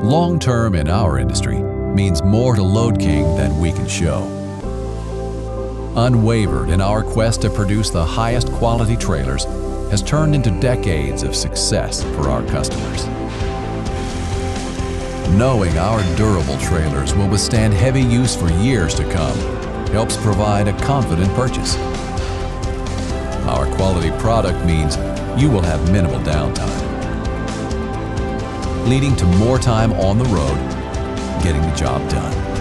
Long-term in our industry means more to Load King than we can show. Unwavered in our quest to produce the highest quality trailers has turned into decades of success for our customers. Knowing our durable trailers will withstand heavy use for years to come helps provide a confident purchase. Our quality product means you will have minimal downtime, leading to more time on the road getting the job done.